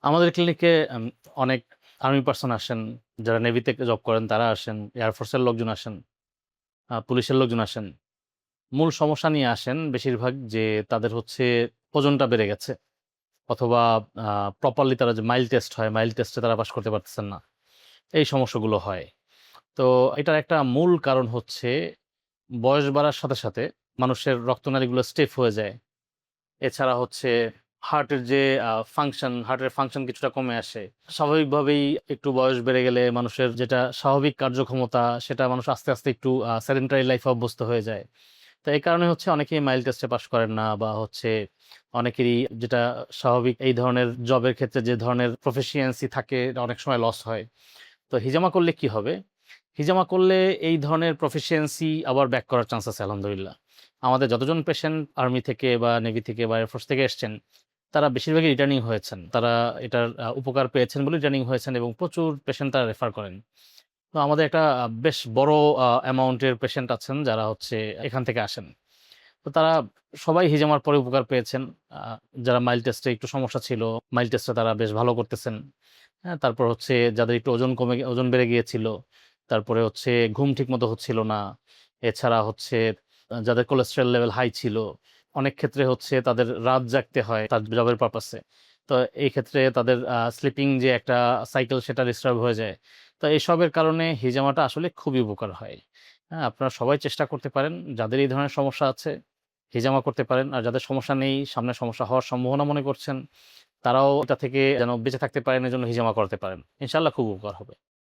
আমাদের ক্লিনিকে অনেক আর্মি পারসন আসেন, যারা নেভিতে জব করেন তারা আসেন, এয়ারফোর্সের লোকজন আসেন, পুলিশের লোকজন আসেন। মূল সমস্যা নিয়ে আসেন বেশিরভাগ যে তাদের হচ্ছে ওজনটা বেড়ে গেছে অথবা আ প্রপারলি তারা যে মাইল টেস্ট হয়, মাইল টেস্টে তারা পাস করতে পারতেছেন না। এই সমস্যাগুলো হয়। তো এটার একটা মূল কারণ হচ্ছে বয়স বাড়ার সাথে, সাথে মানুষের রক্তনালীগুলো স্টিফ হয়ে যায়। এছাড়া হচ্ছে হার্টের যে হার্টের ফাংশন কিছুটা কমে আসে। স্বাভাবিকভাবেই একটু বয়স বেড়ে গেলে মানুষের যেটা স্বাভাবিক কার্যক্ষমতা সেটা মানুষ আস্তে, আস্তে একটু সেডেন্টারি লাইফে অভ্যস্ত হয়ে যায়। তো এই কারণে হচ্ছে অনেকেই মাইল টেস্টে পাস করেন না বা হচ্ছে অনেকেরই যেটা স্বাভাবিক এই ধরনের জবের ক্ষেত্রে যে ধরনের প্রফিসিয়েন্সি থাকে এটা অনেক সময় লস হয়। তো হিজামা করলে কি হবে? হিজামা করলে এই ধরনের প্রফিসিয়েন্সি আবার ব্যাক করার চান্স আছে আলহামদুলিল্লাহ। আমাদের যতজন পেশেন্ট আর্মি থেকে বা নেভি থেকে বা এয়ারফোর্স থেকে এসছেন, তারা বেশিরভাগই রিটার্নিং হয়েছেন। তারা এটার উপকার পেয়েছেন বলে রিটার্নিং হয়েছেন এবং প্রচুর পেশেন্ট তারা রেফার করেন। তো আমাদের একটা বেশ বড় অ্যামাউন্টের পেশেন্ট আছেন যারা হচ্ছে এখান থেকে আসেন। তো তারা সবাই হিজামার পরে উপকার পেয়েছেন। আ যারা মাইল টেস্টে একটু সমস্যা ছিল, মাইল টেস্টে তারা বেশ ভালো করতেছেন। হ্যাঁ? তারপর হচ্ছে যাদের একটু ওজন বেড়ে গিয়েছিল, তারপরে হচ্ছে ঘুম ঠিকমতো হচ্ছিল না। এছাড়া হচ্ছে যাদের কোলেস্টেরল লেভেল হাই ছিল, অনেক ক্ষেত্রে হচ্ছে তাদের রাত জাগতে হয় তার জবের পারপাসে। তো এই ক্ষেত্রে তাদের স্লিপিং যে একটা সাইকেল সেটা ডিস্টার্ব হয়ে যায়। তো এসবের কারণে হিজামাটা আসলে খুবই উপকার হয়। হ্যাঁ? আপনারা সবাই চেষ্টা করতে পারেন, যাদের এই ধরনের সমস্যা আছে হিজামা করতে পারেন। আর যাদের সমস্যা নেই, সামনে সমস্যা হওয়ার সম্ভাবনা মনে করছেন, তারাও এটা থেকে যেন বেঁচে থাকতে পারেন এজন্য হিজামা করাতে পারেন। ইনশাআল্লাহ খুব উপকার হবে।